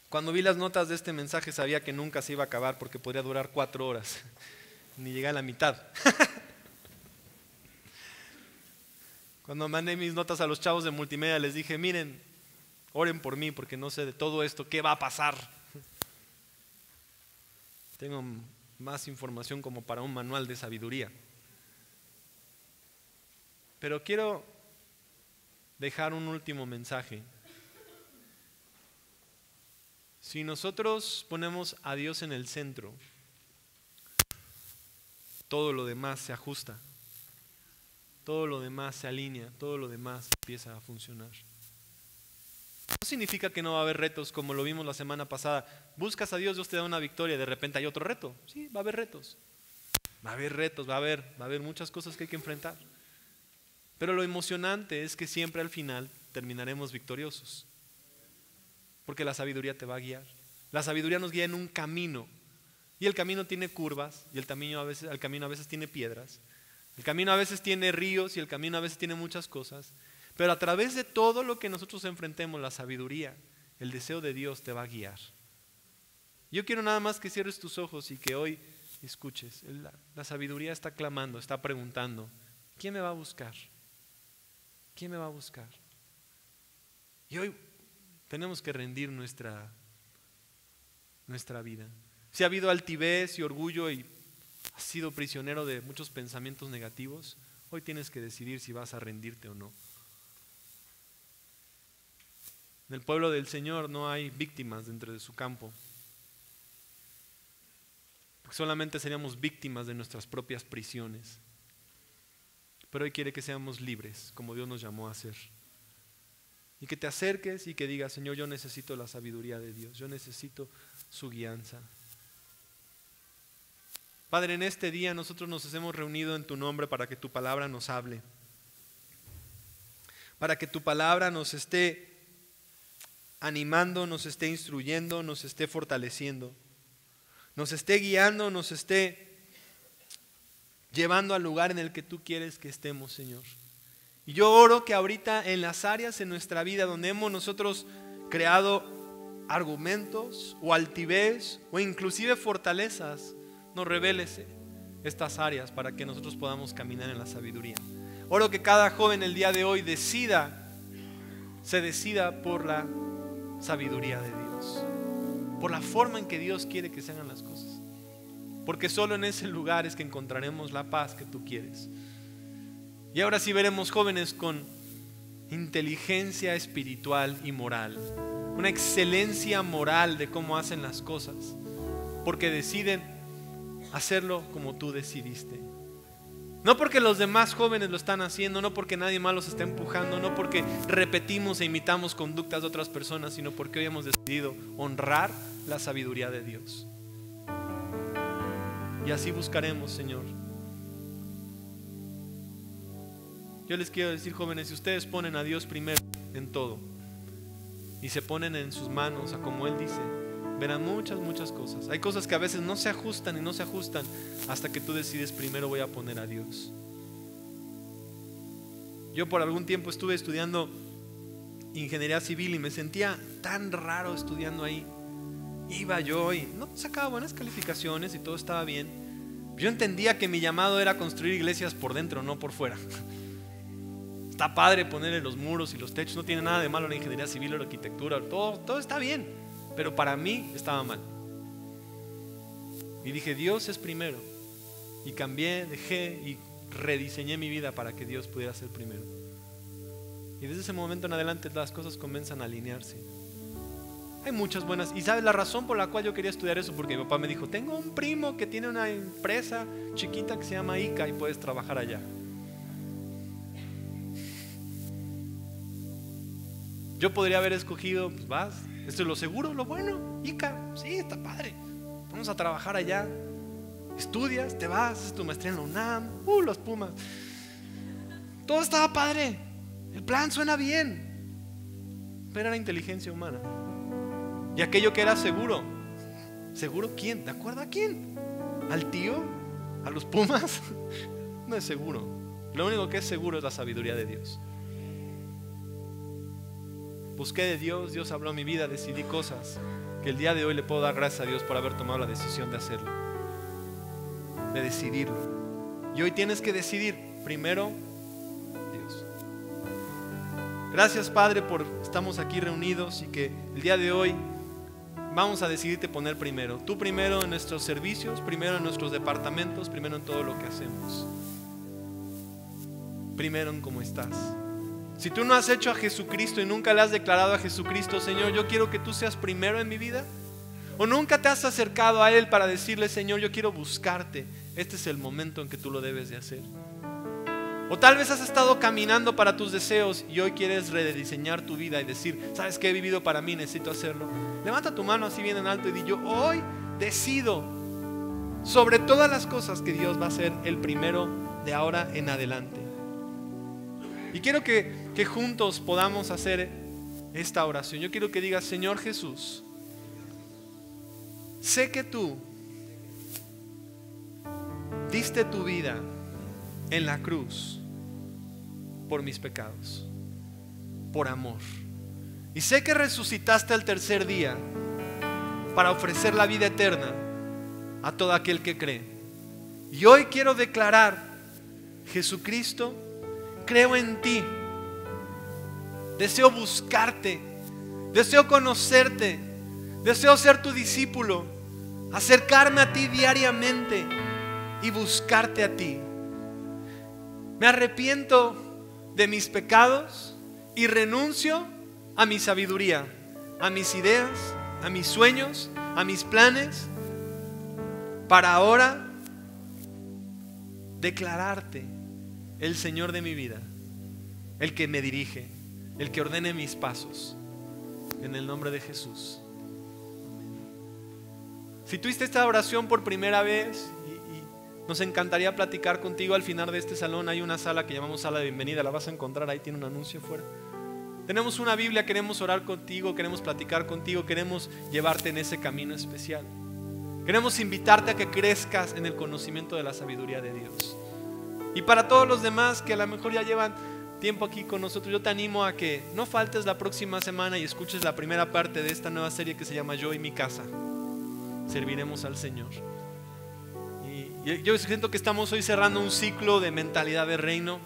Cuando vi las notas de este mensaje sabía que nunca se iba a acabar porque podría durar 4 horas. Ni llegué a la mitad. Cuando mandé mis notas a los chavos de multimedia les dije, miren, oren por mí porque no sé de todo esto, ¿qué va a pasar? Tengo más información como para un manual de sabiduría. Pero quiero dejar un último mensaje. Si nosotros ponemos a Dios en el centro, todo lo demás se ajusta, todo lo demás se alinea, todo lo demás empieza a funcionar. No significa que no va a haber retos como lo vimos la semana pasada. Buscas a Dios, Dios te da una victoria, de repente hay otro reto. Sí, va a haber retos. Va a haber retos, va a haber muchas cosas que hay que enfrentar. Pero lo emocionante es que siempre al final terminaremos victoriosos. Porque la sabiduría te va a guiar. La sabiduría nos guía en un camino. Y el camino tiene curvas, y el camino a veces tiene piedras. El camino a veces tiene ríos, y el camino a veces tiene muchas cosas. Pero a través de todo lo que nosotros enfrentemos, la sabiduría, el deseo de Dios te va a guiar. Yo quiero nada más que cierres tus ojos y que hoy escuches. La sabiduría está clamando, está preguntando, ¿quién me va a buscar? ¿Quién me va a buscar? Y hoy tenemos que rendir nuestra vida. Si ha habido altivez y orgullo y has sido prisionero de muchos pensamientos negativos, hoy tienes que decidir si vas a rendirte o no. En el pueblo del Señor no hay víctimas dentro de su campo. Porque solamente seríamos víctimas de nuestras propias prisiones. Pero hoy quiere que seamos libres, como Dios nos llamó a ser. Y que te acerques y que digas, Señor, yo necesito la sabiduría de Dios, yo necesito su guianza. Padre, en este día nosotros nos hemos reunido en tu nombre para que tu palabra nos hable. Para que tu palabra nos esté animando, nos esté instruyendo, nos esté fortaleciendo. Nos esté guiando, nos esté llevando al lugar en el que tú quieres que estemos, Señor. Y yo oro que ahorita en las áreas en nuestra vida donde hemos nosotros creado argumentos o altivez o inclusive fortalezas, nos reveles estas áreas para que nosotros podamos caminar en la sabiduría. Oro que cada joven el día de hoy se decida por la sabiduría de Dios, por la forma en que Dios quiere que se hagan las cosas, porque solo en ese lugar es que encontraremos la paz que tú quieres. Y ahora sí veremos jóvenes con inteligencia espiritual y moral, una excelencia moral de cómo hacen las cosas, porque deciden hacerlo como tú decidiste. No porque los demás jóvenes lo están haciendo, no porque nadie más los está empujando, no porque repetimos e imitamos conductas de otras personas, sino porque hoy hemos decidido honrar la sabiduría de Dios. Y así buscaremos, Señor. Yo les quiero decir, jóvenes, si ustedes ponen a Dios primero en todo y se ponen en sus manos a como Él dice, verán muchas cosas. Hay cosas que a veces no se ajustan y no se ajustan hasta que tú decides primero voy a poner a Dios. Yo por algún tiempo estuve estudiando ingeniería civil y me sentía tan raro estudiando ahí. Iba yo y no sacaba buenas calificaciones y todo estaba bien. Yo entendía que mi llamado era construir iglesias por dentro, no por fuera. Está padre ponerle los muros y los techos, no tiene nada de malo la ingeniería civil o la arquitectura, todo está bien, pero para mí estaba mal. Y dije, Dios es primero. Y cambié, dejé y rediseñé mi vida para que Dios pudiera ser primero. Y desde ese momento en adelante las cosas comienzan a alinearse. Hay muchas buenas. ¿Y sabes la razón por la cual yo quería estudiar eso? Porque mi papá me dijo, tengo un primo que tiene una empresa chiquita que se llama ICA y puedes trabajar allá. Yo podría haber escogido, pues vas, esto es lo seguro, lo bueno, ICA, sí, está padre, vamos a trabajar allá, estudias, te vas, haces tu maestría en la UNAM, los Pumas, todo estaba padre, el plan suena bien, pero era inteligencia humana. Y aquello que era seguro, ¿seguro quién? ¿De acuerdo a quién? ¿Al tío? ¿A los Pumas? No es seguro, lo único que es seguro es la sabiduría de Dios. Busqué de Dios, Dios habló a mi vida, decidí cosas que el día de hoy le puedo dar gracias a Dios por haber tomado la decisión de hacerlo, de decidirlo. Y hoy tienes que decidir primero Dios. Gracias, Padre, por estamos aquí reunidos y que el día de hoy vamos a decidirte poner primero. Tú primero en nuestros servicios, primero en nuestros departamentos, primero en todo lo que hacemos, primero en cómo estás. Si tú no has hecho a Jesucristo y nunca le has declarado a Jesucristo, Señor, yo quiero que tú seas primero en mi vida, o nunca te has acercado a Él para decirle, Señor, yo quiero buscarte, este es el momento en que tú lo debes de hacer. O tal vez has estado caminando para tus deseos y hoy quieres rediseñar tu vida y decir, ¿sabes qué he vivido para mí? Necesito hacerlo. Levanta tu mano así bien en alto y di, yo hoy decido sobre todas las cosas que Dios va a ser el primero de ahora en adelante. Y quiero que juntos podamos hacer esta oración. Yo quiero que digas, Señor Jesús, sé que tú diste tu vida en la cruz por mis pecados, por amor. Y sé que resucitaste al tercer día para ofrecer la vida eterna a todo aquel que cree. Y hoy quiero declarar, Jesucristo, creo en ti, deseo buscarte, deseo conocerte, deseo ser tu discípulo, acercarme a ti diariamente y buscarte a ti. Me arrepiento de mis pecados y renuncio a mi sabiduría, a mis ideas, a mis sueños, a mis planes, para ahora declararte el Señor de mi vida, el que me dirige, el que ordene mis pasos, en el nombre de Jesús. Si tú hiciste esta oración por primera vez y nos encantaría platicar contigo, al final de este salón hay una sala que llamamos sala de bienvenida, la vas a encontrar, ahí tiene un anuncio afuera. Tenemos una Biblia, queremos orar contigo, queremos platicar contigo, queremos llevarte en ese camino especial. Queremos invitarte a que crezcas en el conocimiento de la sabiduría de Dios. Y para todos los demás que a lo mejor ya llevan tiempo aquí con nosotros, yo te animo a que no faltes la próxima semana y escuches la primera parte de esta nueva serie que se llama Yo y mi casa. Serviremos al Señor. Yo siento que estamos hoy cerrando un ciclo de mentalidad de reino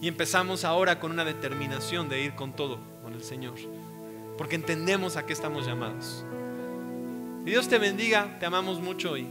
y empezamos ahora con una determinación de ir con todo, con el Señor, porque entendemos a qué estamos llamados. Y Dios te bendiga, te amamos mucho y